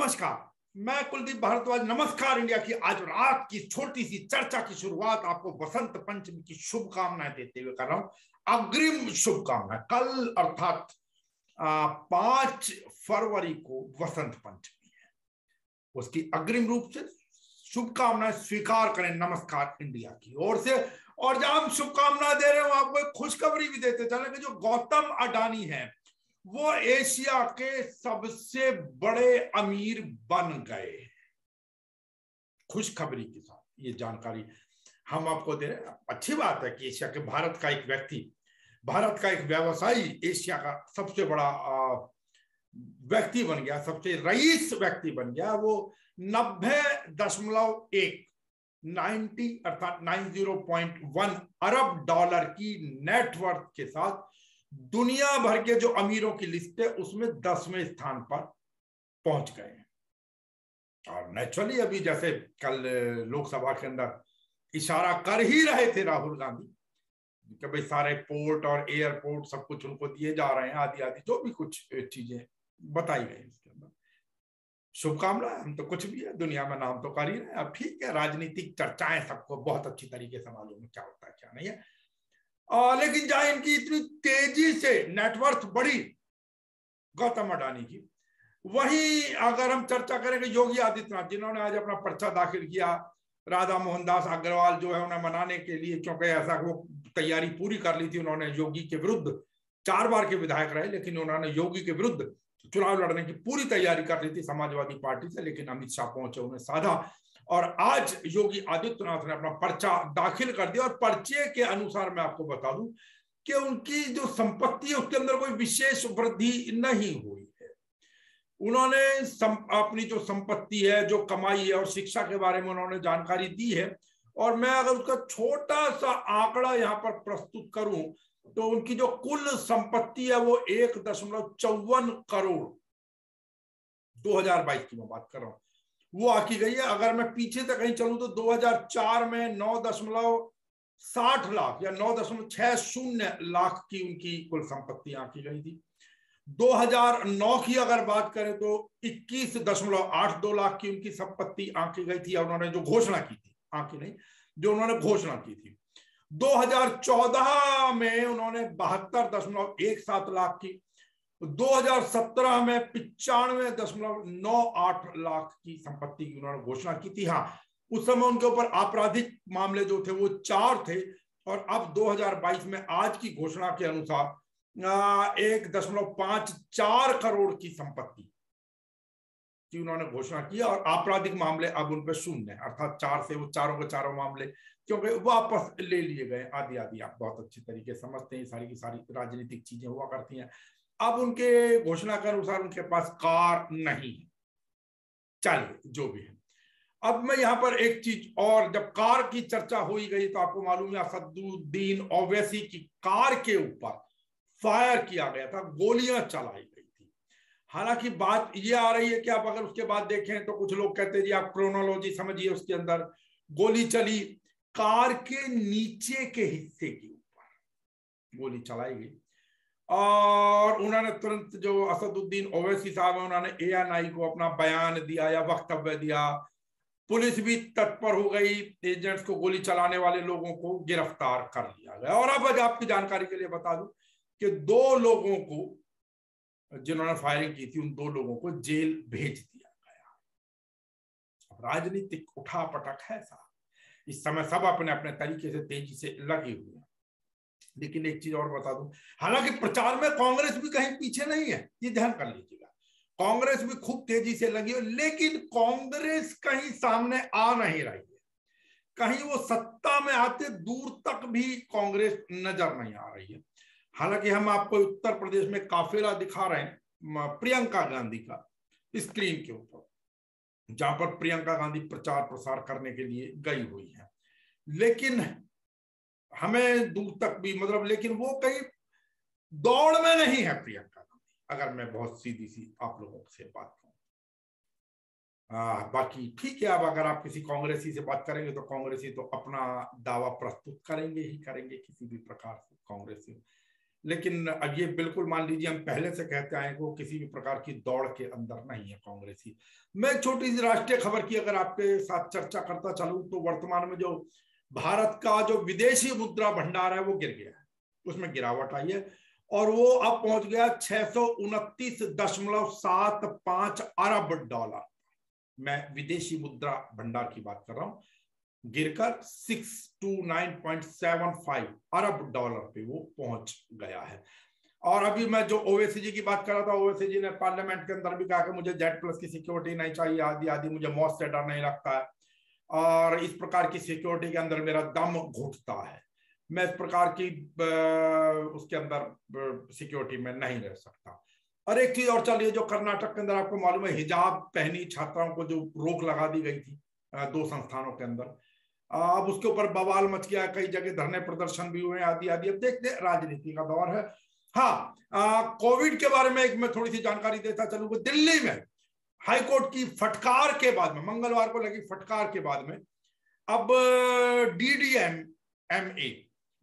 नमस्कार, मैं कुलदीप भारद्वाज। नमस्कार इंडिया की आज रात की छोटी सी चर्चा की शुरुआत आपको बसंत पंचमी की शुभकामनाएं देते हुए कर रहा हूं। अग्रिम शुभकामनाएं। कल अर्थात 5 फरवरी को बसंत पंचमी है, उसकी अग्रिम रूप से शुभकामनाएं स्वीकार करें नमस्कार इंडिया की ओर से। और जब हम शुभकामनाएं दे रहे हो, आपको एक खुशखबरी भी देते चले कि जो गौतम अडानी है वो एशिया के सबसे बड़े अमीर बन गए। खुशखबरी के साथ ये जानकारी हम आपको दे रहे हैं। अच्छी बात है कि एशिया के भारत का एक व्यक्ति, भारत का एक व्यवसायी एशिया का सबसे बड़ा व्यक्ति बन गया, सबसे रईस व्यक्ति बन गया। वो 90 अर्थात 90.1 अरब डॉलर की नेटवर्थ के साथ दुनिया भर के जो अमीरों की लिस्ट है उसमें 10वें स्थान पर पहुंच गए हैं। और नेचुरली अभी जैसे कल लोकसभा के अंदर इशारा कर ही रहे थे राहुल गांधी कि भाई सारे पोर्ट और एयरपोर्ट सब कुछ उनको दिए जा रहे हैं, आदि आदि जो भी कुछ चीजें बताई गई इसके अंदर। शुभकामनाएं, हम तो कुछ भी है दुनिया में नाम तो कर ही रहे हैं। अब ठीक है, राजनीतिक चर्चाएं सबको बहुत अच्छी तरीके से मालूम है क्या होता है क्या नहीं है। लेकिन जहां इनकी इतनी तेजी से नेटवर्थ बढ़ी गौतम अडानी की, वहीं अगर हम चर्चा करेंगे योगी आदित्यनाथ, जिन्होंने आज अपना पर्चा दाखिल किया, राधा मोहन दास अग्रवाल जो है उन्हें मनाने के लिए, क्योंकि ऐसा वो तैयारी पूरी कर ली थी उन्होंने योगी के विरुद्ध। 4 बार के विधायक रहे लेकिन उन्होंने योगी के विरुद्ध चुनाव लड़ने की पूरी तैयारी कर ली थी समाजवादी पार्टी से, लेकिन अमित शाह पहुंचे, उन्हें साधा और आज योगी आदित्यनाथ ने अपना पर्चा दाखिल कर दिया। और पर्चे के अनुसार मैं आपको बता दूं कि उनकी जो संपत्ति है उसके अंदर कोई विशेष वृद्धि नहीं हुई है। उन्होंने अपनी जो संपत्ति है, जो कमाई है और शिक्षा के बारे में उन्होंने जानकारी दी है। और मैं अगर उसका छोटा सा आंकड़ा यहां पर प्रस्तुत करूं तो उनकी जो कुल संपत्ति है वो 1.54 करोड़, 2022 की मैं बात कर रहा हूं, वो आकी गई है। अगर मैं पीछे तक कहीं चलूं तो 2004 में 9.60 लाख या 9.60 लाख की उनकी कुल संपत्ति आकी गई थी। 2009 की अगर बात करें तो 21.82 लाख की उनकी संपत्ति आंकी गई थी। उन्होंने जो घोषणा की थी, आंकी नहीं, जो उन्होंने घोषणा की थी। 2014 में उन्होंने 72.17 लाख की। 2017 में 95.98 लाख की संपत्ति की उन्होंने घोषणा की थी। हाँ, उस समय उनके ऊपर आपराधिक मामले जो थे वो 4 थे। और अब 2022 में आज की घोषणा के अनुसार 1.54 करोड़ की संपत्ति की उन्होंने घोषणा की और आपराधिक मामले अब उन पर 0 है, अर्थात 4 से वो चारों के चारों मामले क्योंकि वापस ले लिए गए, आदि आदि। आप बहुत अच्छी तरीके से समझते हैं, सारी की सारी राजनीतिक चीजें हुआ करती हैं। अब उनके घोषणा के अनुसार उनके पास कार नहीं है। चलिए जो भी है, अब मैं यहां पर एक चीज और, जब कार की चर्चा हो ही गई तो आपको मालूम है असदुद्दीन ओवैसी की कार के ऊपर फायर किया गया था, गोलियां चलाई गई थी। हालांकि बात यह आ रही है कि आप अगर उसके बाद देखें तो कुछ लोग कहते हैं जी आप क्रोनोलॉजी समझिए, उसके अंदर गोली चली कार के नीचे के हिस्से के ऊपर गोली चलाई गई। और उन्होंने तुरंत जो असदुद्दीन ओवैसी साहब है उन्होंने ANI को अपना बयान दिया या वक्तव्य दिया। पुलिस भी तत्पर हो गई, एजेंट्स को, गोली चलाने वाले लोगों को गिरफ्तार कर लिया गया। और अब आपकी जानकारी के लिए बता दूं कि 2 लोगों को जिन्होंने फायरिंग की थी, उन 2 लोगों को जेल भेज दिया गया। राजनीतिक उठापटक है साहब, इस समय सब अपने अपने तरीके से तेजी से लगे हुए हैं। लेकिन एक चीज और बता दूं, हालांकि प्रचार में कांग्रेस भी कहीं पीछे नहीं है, ये ध्यान कर लीजिएगा। कांग्रेस भी खूब तेजी से लगी है, लेकिन कांग्रेस कहीं सामने आ नहीं रही है। कहीं वो सत्ता में आते दूर तक भी कांग्रेस नजर नहीं आ रही है। हालांकि हम आपको उत्तर प्रदेश में काफिला दिखा रहे हैं प्रियंका गांधी का स्क्रीन के ऊपर, जहां पर प्रियंका गांधी प्रचार प्रसार करने के लिए गई हुई है। लेकिन हमें दूर तक भी लेकिन वो कहीं दौड़ में नहीं है प्रियंका गांधी, अगर मैं बहुत सीधी सी आप लोगों से बात करूं। बाकी ठीक है, अब अगर आप किसी कांग्रेसी से बात करेंगे तो कांग्रेसी तो अपना दावा प्रस्तुत करेंगे ही करेंगे किसी भी प्रकार से कांग्रेसी। लेकिन अब ये बिल्कुल मान लीजिए हम पहले से कहते आए कि वो किसी भी प्रकार की दौड़ के अंदर नहीं है कांग्रेसी। मैं छोटी सी राष्ट्रीय खबर की अगर आपके साथ चर्चा करता चलूं तो वर्तमान में जो भारत का जो विदेशी मुद्रा भंडार है वो गिर गया है, उसमें गिरावट आई है और वो अब पहुंच गया 629.75 अरब डॉलर। मैं विदेशी मुद्रा भंडार की बात कर रहा हूं, गिरकर 629.75 अरब डॉलर पे वो पहुंच गया है। और अभी मैं जो ओवैसी की बात कर रहा था, ओवैसी जी ने पार्लियामेंट के अंदर भी कहा कि मुझे Z+ की सिक्योरिटी नहीं चाहिए, आदि आदि, मुझे मौत से डर नहीं लगता है और इस प्रकार की सिक्योरिटी के अंदर मेरा दम घुटता है, मैं इस प्रकार की उसके अंदर सिक्योरिटी में नहीं रह सकता। और एक चीज और चल रही है, जो कर्नाटक के अंदर आपको मालूम है हिजाब पहनी छात्राओं को जो रोक लगा दी गई थी 2 संस्थानों के अंदर, अब उसके ऊपर बवाल मच गया, कई जगह धरने प्रदर्शन भी हुए आदि आदि। अब देखते हैं, राजनीति का दौर है। हाँ, कोविड के बारे में एक मैं थोड़ी सी जानकारी देता चलूँ कि दिल्ली में हाईकोर्ट की फटकार के बाद में, मंगलवार को लगी फटकार के बाद में, अब DDMA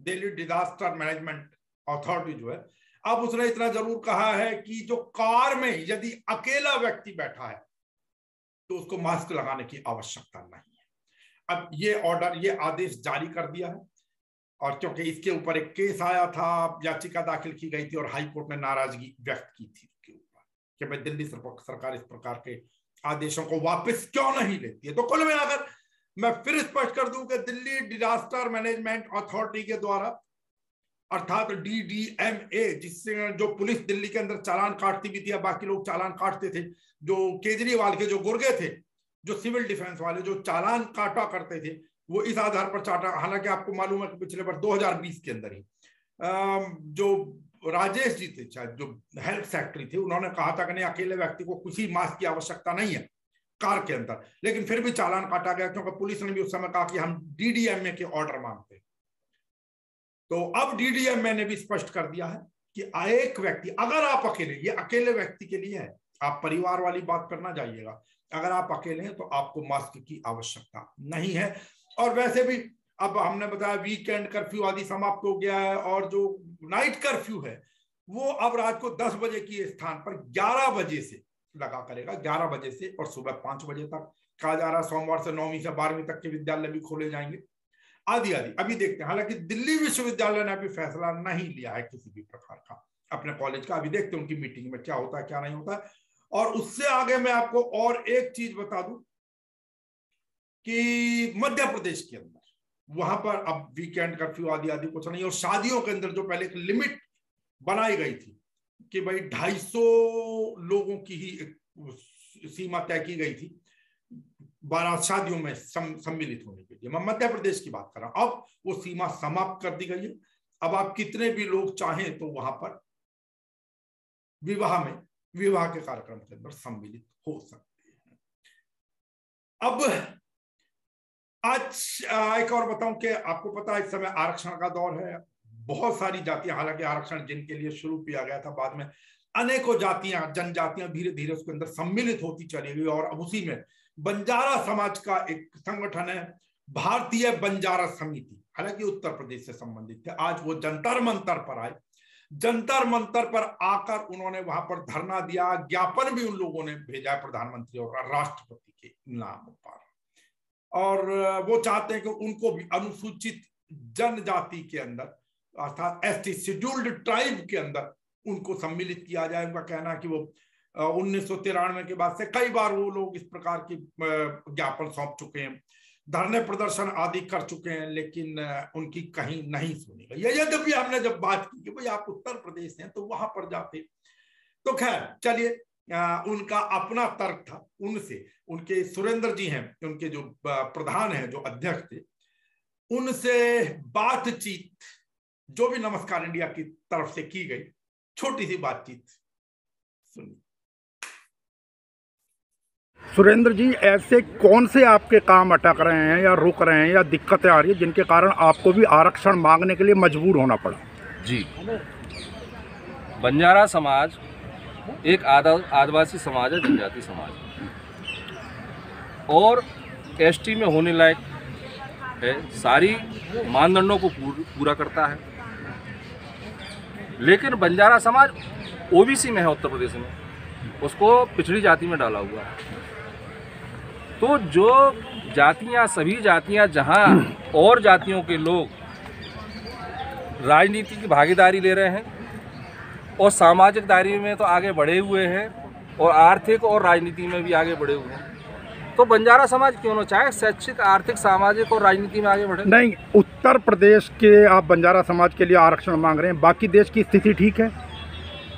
Delhi disaster management authority जो है, अब उसने इतना जरूर कहा है कि जो कार में यदि अकेला व्यक्ति बैठा है तो उसको मास्क लगाने की आवश्यकता नहीं है। अब ये ऑर्डर, ये आदेश जारी कर दिया है और क्योंकि इसके ऊपर एक केस आया था, याचिका दाखिल की गई थी और हाईकोर्ट ने नाराजगी व्यक्त की थी इसके ऊपर कि भाई दिल्ली सरकार इस प्रकार के आदेशों को वापस क्यों नहीं लेती है। तो कुल मिलाकर मैं फिर स्पष्ट कर दूं कि दिल्ली डिजास्टर मैनेजमेंट अथॉरिटी के द्वारा, अर्थात DDMA, जिससे जो पुलिस दिल्ली के अंदर चालान काटती भी थी, बाकी लोग चालान काटते थे, जो केजरीवाल के जो गुर्गे थे, जो सिविल डिफेंस वाले जो चालान काटा करते थे, वो इस आधार पर चाटा। हालांकि आपको मालूम है कि पिछले वर्ष 2020 के अंदर ही जो राजेश जी थे, शायद जो हेल्थ सेक्रेटरी थे, उन्होंने कहा था कि नहीं, अकेले व्यक्ति को किसी मास्क की आवश्यकता नहीं है कार के अंदर, लेकिन फिर भी चालान काटा गया क्योंकि पुलिस ने भी उस समय कहा कि हम DDMA के ऑर्डर मानते हैं। तो अब DDMA ने भी स्पष्ट कर दिया है कि एक व्यक्ति, अगर आप अकेले, ये अकेले व्यक्ति के लिए है, आप परिवार वाली बात करना जाइएगा, अगर आप अकेले हैं तो आपको मास्क की आवश्यकता नहीं है। और वैसे भी अब हमने बताया वीकेंड कर्फ्यू आदि समाप्त हो गया है और जो नाइट कर्फ्यू है वो अब रात को 10 बजे की स्थान पर 11 बजे से लगा करेगा, 11 बजे से और सुबह 5 बजे तक। कहा जा रहा है सोमवार से 9वीं से 12वीं तक के विद्यालय भी खोले जाएंगे, आदि आदि। अभी देखते हैं, हालांकि दिल्ली विश्वविद्यालय ने अभी फैसला नहीं लिया है किसी भी प्रकार का अपने कॉलेज का, अभी देखते हैं उनकी मीटिंग में क्या होता है क्या नहीं होता है। और उससे आगे मैं आपको और एक चीज बता दूं कि मध्य प्रदेश के अंदर वहां पर अब वीकेंड कर्फ्यू आदि आदि कुछ नहीं, और शादियों के अंदर जो पहले एक लिमिट बनाई गई थी कि भाई 250 लोगों की ही एक सीमा तय की गई थी 12 शादियों में सम्मिलित होने के लिए, मैं मध्य प्रदेश की बात कर रहा हूं, अब वो सीमा समाप्त कर दी गई है। अब आप कितने भी लोग चाहें तो वहां पर विवाह के कार्यक्रम के अंदर सम्मिलित हो सकते हैं। अब आज एक और बताऊं कि आपको पता है इस समय आरक्षण का दौर है, बहुत सारी जातियां, हालांकि आरक्षण जिनके लिए शुरू किया गया था, बाद में अनेकों जातियां, जनजातियां धीरे धीरे उसके अंदर सम्मिलित होती चली गई। और अब उसी में बंजारा समाज का एक संगठन है भारतीय बंजारा समिति, हालांकि उत्तर प्रदेश से संबंधित थे, आज वो जंतर मंतर पर आए। जंतर मंतर पर आकर उन्होंने वहां पर धरना दिया, ज्ञापन भी उन लोगों ने भेजा प्रधानमंत्री और राष्ट्रपति के नाम पर, और वो चाहते हैं कि उनको भी अनुसूचित जनजाति के अंदर, अर्थात ST शेड्यूल्ड ट्राइब के अंदर उनको सम्मिलित किया जाए। उनका कहना है कि वो 1993 के बाद से कई बार वो लोग इस प्रकार की ज्ञापन सौंप चुके हैं, धरने प्रदर्शन आदि कर चुके हैं, लेकिन उनकी कहीं नहीं सुनी गई। यद्यपि हमने जब बात की कि भाई आप उत्तर प्रदेश हैं तो वहां पर जाते, तो खैर चलिए, उनका अपना तर्क था। उनसे, उनके सुरेंद्र जी हैं, उनके जो प्रधान हैं, जो अध्यक्ष थे, उनसे बातचीत जो भी नमस्कार इंडिया की तरफ से की गई, छोटी सी बातचीत सुनिए। सुरेंद्र जी, ऐसे कौन से आपके काम अटक रहे हैं या रुक रहे हैं या दिक्कतें आ रही है जिनके कारण आपको भी आरक्षण मांगने के लिए मजबूर होना पड़ा? जी, बंजारा समाज एक आदिवासी समाज है, जनजाति समाज, और ST में होने लायक है, सारी मानदंडों को पूरा करता है, लेकिन बंजारा समाज ओबीसी में है उत्तर प्रदेश में, उसको पिछड़ी जाति में डाला हुआ है। तो जो जातियां, सभी जातियां जहां और जातियों के लोग राजनीति की भागीदारी ले रहे हैं और सामाजिक दायरे में तो आगे बढ़े हुए हैं और आर्थिक और राजनीति में भी आगे बढ़े हुए हैं, तो बंजारा समाज क्यों ना चाहे शैक्षिक, आर्थिक, सामाजिक और राजनीति में आगे बढ़े। नहीं, उत्तर प्रदेश के आप बंजारा समाज के लिए आरक्षण मांग रहे हैं, बाकी देश की स्थिति ठीक है?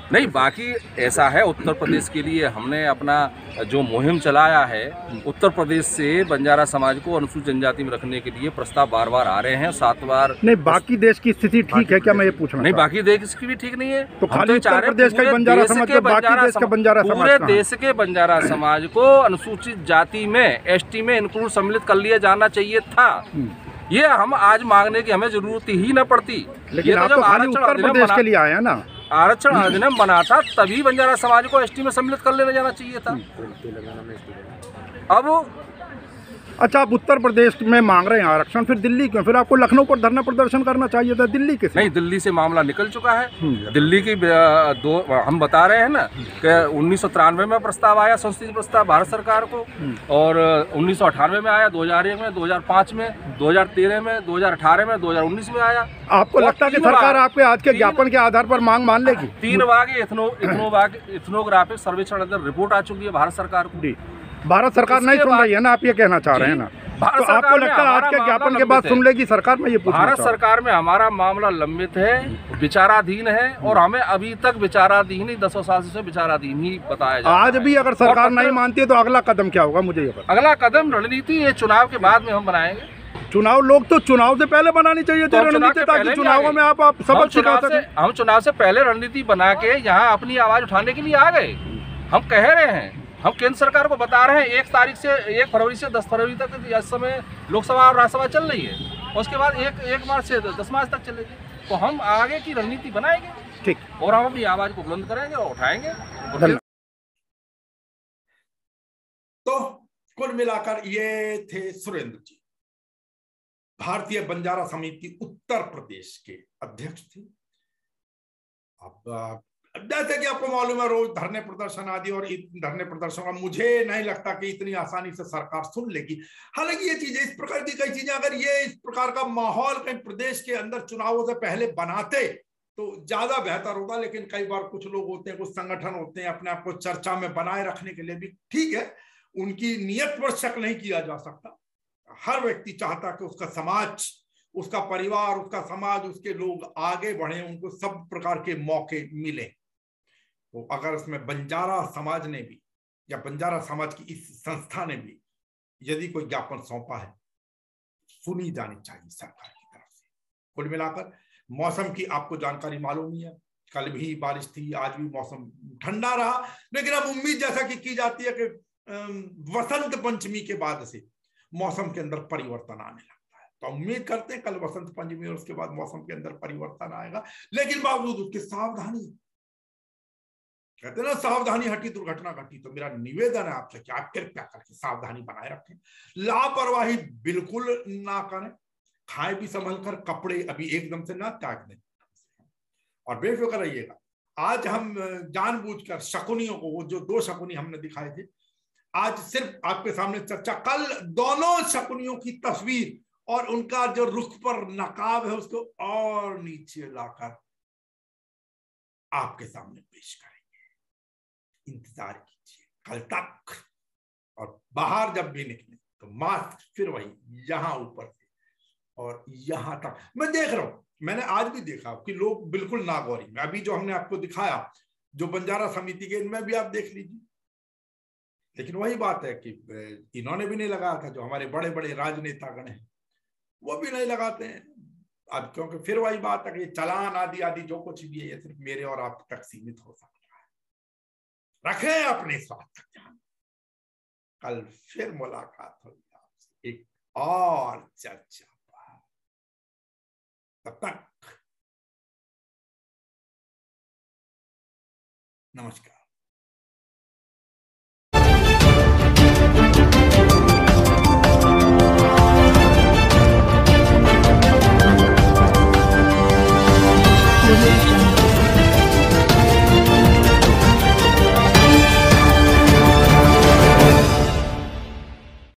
नहीं, बाकी ऐसा है, उत्तर प्रदेश के लिए हमने अपना जो मुहिम चलाया है, उत्तर प्रदेश से बंजारा समाज को अनुसूचित जनजाति में रखने के लिए प्रस्ताव बार बार आ रहे हैं, 7 बार। नहीं, बाकी देश की स्थिति ठीक है क्या, मैं ये पूछना? नहीं, बाकी देश की भी ठीक नहीं है। तो खाली उत्तर प्रदेश का बंजारा समाज के, बाकी देश का बंजारा समाज, पूरे देश के बंजारा समाज को अनुसूचित जाति में, ST में इंक्लूड सम्मिलित कर लिया जाना चाहिए था। ये हम आज मांगने की हमें जरूरत ही न पड़ती। लेकिन आप तो खाली उत्तर प्रदेश के लिए आए हैं ना। आरक्षण अधिनियम बना था तभी बंजारा समाज को ST में सम्मिलित कर लेना जाना चाहिए था। अब अच्छा, आप उत्तर प्रदेश में मांग रहे हैं आरक्षण, फिर दिल्ली क्यों? फिर आपको लखनऊ पर धरना प्रदर्शन करना चाहिए था, दिल्ली के? नहीं, दिल्ली से मामला निकल चुका है। दिल्ली की हम बता रहे हैं ना कि 1993 में प्रस्ताव आया, संसदीय प्रस्ताव भारत सरकार को, और 1998 में आया, 2001 में, 2005 में, 2013 में, 2018 में, 2019 में आया। आपको लगता है कि सरकार आपके आज के ज्ञापन के आधार पर मांग मान लेगी? 3 बार इथनोग्राफिक सर्वेक्षण रिपोर्ट आ चुकी है भारत सरकार को। भारत सरकार नहीं सुन रही है ना, आप ये कहना चाह रहे हैं ना? तो आपको लगता है आज के ज्ञापन के बाद सुन लेगी सरकार? में ये भारत सरकार में हमारा मामला लंबित है, विचाराधीन है, और हमें अभी तक विचाराधीन ही 10 साल से विचाराधीन ही बताया जाता है। आज भी अगर सरकार नहीं मानती है तो अगला कदम क्या होगा, मुझे ये बताओ। अगला कदम रणनीति ये चुनाव के बाद में हम बनाएंगे। चुनाव, लोग तो चुनाव से पहले बनानी चाहिए थी रणनीति, ताकि चुनावों में आप सबक सिखा सकें। हम चुनाव से पहले रणनीति बना के यहाँ अपनी आवाज उठाने के लिए आ गए। हम कह रहे हैं, हम केंद्र सरकार को बता रहे हैं 1 फरवरी से 10 फरवरी तक इस समय लोकसभा और राज्यसभा चल रही है, उसके बाद 1 मार्च से 10 मार्च तक चलेगी। तो हम आगे की रणनीति बनाएंगे, ठीक, और हम अपनी आवाज को बुलंद करेंगे और उठाएंगे। तो कुल मिलाकर ये थे सुरेंद्र जी, भारतीय बंजारा समिति उत्तर प्रदेश के अध्यक्ष थे। अब जैसे कि आपको मालूम है, रोज धरने प्रदर्शन आदि, और धरने प्रदर्शन का मुझे नहीं लगता कि इतनी आसानी से सरकार सुन लेगी। हालांकि ये चीजें, इस प्रकार की कई चीजें, अगर ये इस प्रकार का माहौल कहीं प्रदेश के अंदर चुनावों से पहले बनाते तो ज्यादा बेहतर होता। लेकिन कई बार कुछ लोग होते हैं, कुछ संगठन होते हैं, अपने आप को चर्चा में बनाए रखने के लिए भी, ठीक है, उनकी नीयत पर शक नहीं किया जा सकता। हर व्यक्ति चाहता कि उसका समाज, उसका परिवार, उसका समाज, उसके लोग आगे बढ़े, उनको सब प्रकार के मौके मिले। तो अगर उसमें बंजारा समाज ने भी, या बंजारा समाज की इस संस्था ने भी यदि कोई ज्ञापन सौंपा है, सुनी जानी चाहिए सरकार की तरफ से। कुल मिलाकर मौसम की आपको जानकारी मालूम ही है, कल भी बारिश थी, आज भी मौसम ठंडा रहा। लेकिन अब उम्मीद जैसा कि की जाती है कि वसंत पंचमी के बाद से मौसम के अंदर परिवर्तन आने लगता है। तो उम्मीद करते हैं कल वसंत पंचमी और उसके बाद मौसम के अंदर परिवर्तन आएगा। लेकिन बावजूद उसके सावधानी, कहते हैं ना, सावधानी हटी दुर्घटना घटी। तो मेरा निवेदन है आपसे कि आप कृपया करके सावधानी बनाए रखें, लापरवाही बिल्कुल ना करें, खाए भी संभल कर, कपड़े अभी एकदम से ना त्याग दें, और बेफिक्र रहिएगा। आज हम जानबूझकर शकुनियों को, वो जो 2 शकुनी हमने दिखाए थे, आज सिर्फ आपके सामने चर्चा, कल दोनों शकुनियों की तस्वीर और उनका जो रुख पर नकाब है उसको और नीचे लाकर आपके सामने पेश करेंगे। इंतजार कीजिए कल तक। और बाहर जब भी निकले तो मास्क फिर वही यहां ऊपर से और यहां तक। मैं देख रहा हूं, मैंने आज भी देखा कि लोग बिल्कुल नागौरी में, अभी जो हमने आपको दिखाया जो बंजारा समिति के, इनमें भी आप देख लीजिए। लेकिन वही बात है कि इन्होंने भी नहीं लगाया था, जो हमारे बड़े बड़े राजनेतागण हैं वो भी नहीं लगाते हैं अब, क्योंकि फिर वही बात है कि चालान आदि आदि जो कुछ भी है ये सिर्फ मेरे और आप तक सीमित हो सकता है। रखें अपने स्वास्थ्य का ध्यान। कल फिर मुलाकात होगी आपसे एक और चर्चा पर। तब तक नमस्कार।